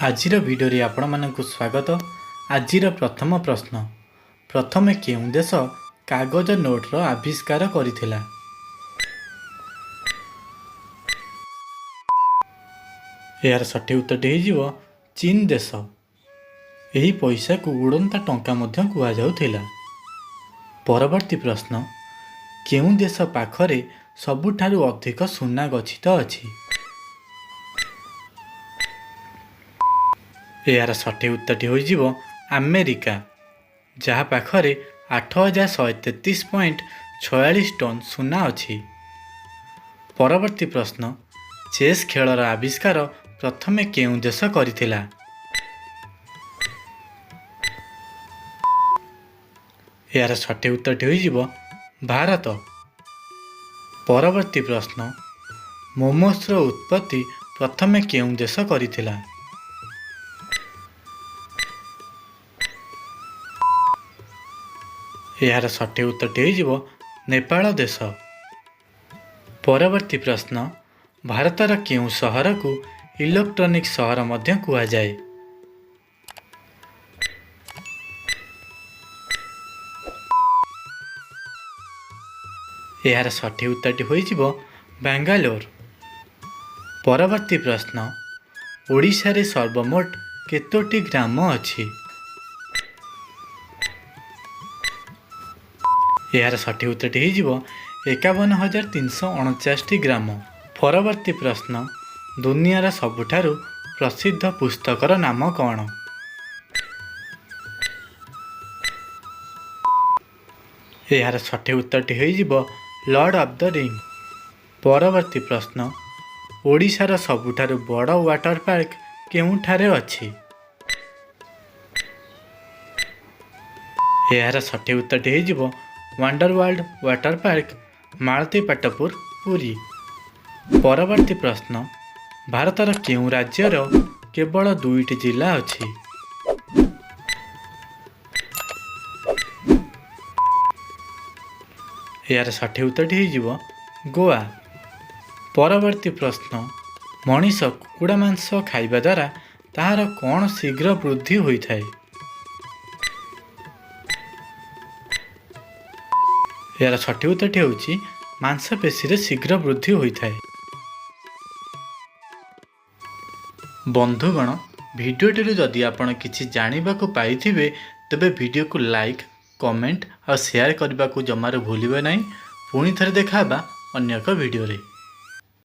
आजिर भिडियोरे आपण मानकु स्वागत। आजिर प्रथम प्रश्न, प्रथमे केउं देश कागज नोट्र आविष्कार करिथिला? यार सठिक उत्तरटी हो चीन देश। यही पैसा को उड़ंता टंका मध्य कुआ जाउथिला। परवर्ती प्रश्न, केउं देश पाखरे सबुठारु अधिक सुना गच्छित अछि? यार सठिक उत्तरटी हो अमेरिका, जहाँ पाखरे 8133.46 टन सुना अछि। परवर्ती प्रश्न, चेस खेलर आविष्कार प्रथमे केउं देश करिथिला? यार सठिक उत्तरटी हो भारत। परवर्ती प्रश्न, मोमोस्र उत्पत्ति प्रथमे केउं देश करिथिला? यार सठिक उत्तरटी हो नेपाल देश। परवर्ती प्रश्न, भारतर केउं सहर को इलेक्ट्रॉनिक सहर मध्य कुआ जाए? यार सठिक उत्तरटी हो बेंगालोर। परवर्ती प्रश्न, ओडिशा रे सर्वमोट केतोटी ग्राम अछि? यार सठिक उत्तरटी हो 51,349 ग्राम। परवर्ती प्रश्न, दुनियार सबुठारु प्रसिद्ध पुस्तकर नाम कौन? यार सठिक उत्तरटी हो लॉर्ड ऑफ द रिंग। परवर्ती प्रश्न, ओडिशार सबुठारु बड़ वाटर पार्क केउंठारे अछि? यार सठिक उत्तरटी हो वंडरवर्ल्ड वाटर पार्क मालतीपाटपुर पुरी। परवर्ती प्रश्न, भारतर केउं राज्यर केवल 2टी जिला अछि? यार सठिक उत्तरटी हो गोवा। परवर्ती प्रश्न, मनीष कुकुड़ा मांस खाइबा द्वारा ताहार कौन शीघ्र वृद्धि होइथाय? यार सठिक उत्तरटी होउछि मांसपेशी रे शीघ्र वृद्धि होइथाय। बंधुगण, भिडियोटी जदि आपण किछि जानिबाकु पाइथिबे तबे भिडियो को लाइक, कमेंट और शेयर करने को जमार भूलिबे नहीं। पुणी थरे देखा अन्य एक भिडियो रे।